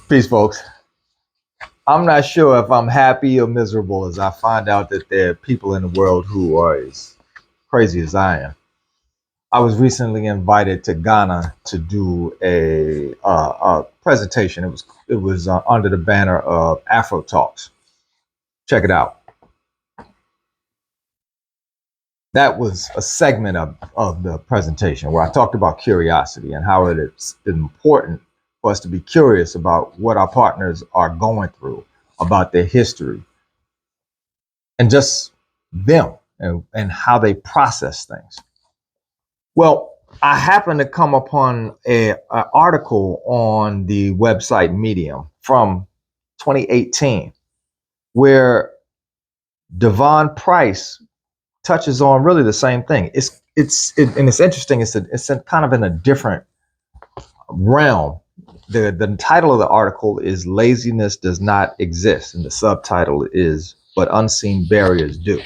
Peace, folks. I'm not sure if I'm happy or miserable as I find out that there are people in the world who are as crazy as I am. I was recently invited to Ghana to do a presentation. It was under the banner of Afro Talks. Check it out. That was a segment of the presentation where I talked about curiosity and how it's important for us to be curious about what our partners are going through, about their history, and just them and how they process things. Well, I happened to come upon an article on the website Medium from 2018 where Devon Price touches on really the same thing. And it's interesting. It's kind of in a different realm. The title of the article is "Laziness Does Not Exist," and the subtitle is "But Unseen Barriers Do."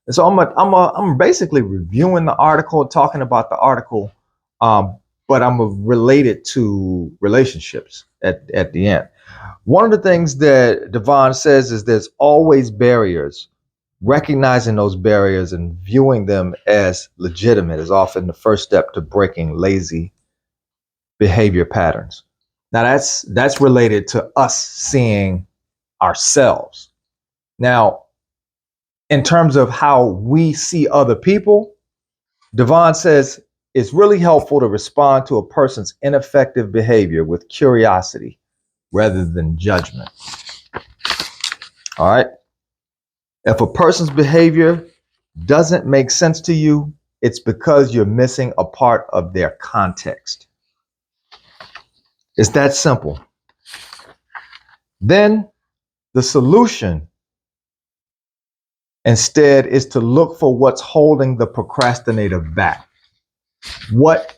And so I'm basically reviewing the article, talking about the article, but I'm related to relationships at the end. One of the things that Devon says is there's always barriers. Recognizing those barriers and viewing them as legitimate is often the first step to breaking lazy behavior patterns. Now that's related to us seeing ourselves. Now, in terms of how we see other people, Devon says it's really helpful to respond to a person's ineffective behavior with curiosity rather than judgment. All right. If a person's behavior doesn't make sense to you, it's because you're missing a part of their context. It's that simple. Then the solution instead is to look for what's holding the procrastinator back. What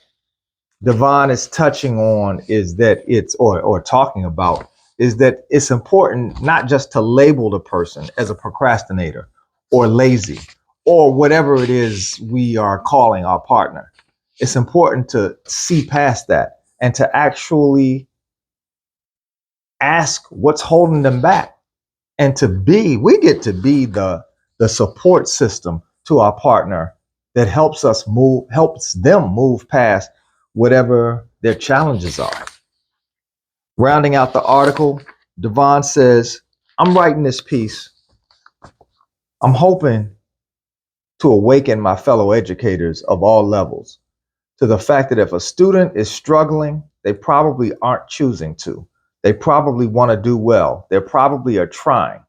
Devon is touching on is that or talking about is that it's important not just to label the person as a procrastinator or lazy or whatever it is we are calling our partner. It's important to see past that and to actually ask what's holding them back, and we get to be the support system to our partner that helps them move past whatever their challenges are. Rounding out the article, Devon says, I'm writing this piece. I'm hoping to awaken my fellow educators of all levels to the fact that if a student is struggling, they probably aren't choosing to. They probably want to do well. They probably are trying.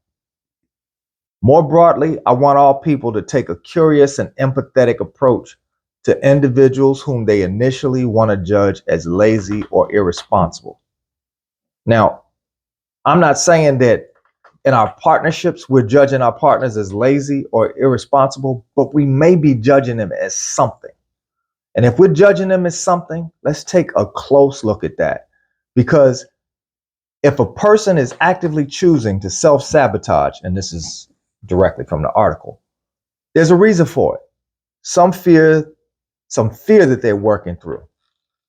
More broadly, I want all people to take a curious and empathetic approach to individuals whom they initially want to judge as lazy or irresponsible. Now, I'm not saying that in our partnerships, we're judging our partners as lazy or irresponsible, but we may be judging them as something. And if we're judging them as something, let's take a close look at that. Because if a person is actively choosing to self-sabotage, and this is directly from the article, there's a reason for it. Some fear that they're working through,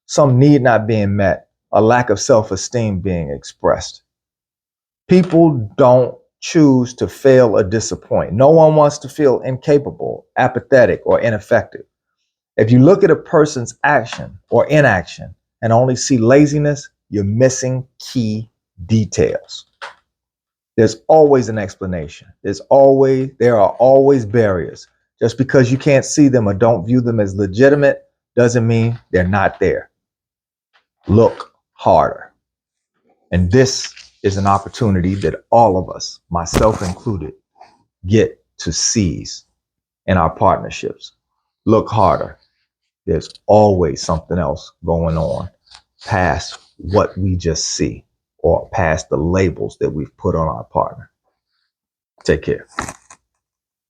some need not being met, a lack of self-esteem being expressed. People don't choose to fail or disappoint. No one wants to feel incapable, apathetic, or ineffective. If you look at a person's action or inaction and only see laziness, you're missing key details. There's always an explanation. There are always barriers. Just because you can't see them or don't view them as legitimate doesn't mean they're not there. Look harder. And this is an opportunity that all of us, myself included, get to seize in our partnerships. Look harder. There's always something else going on past what we just see or past the labels that we've put on our partner. Take care.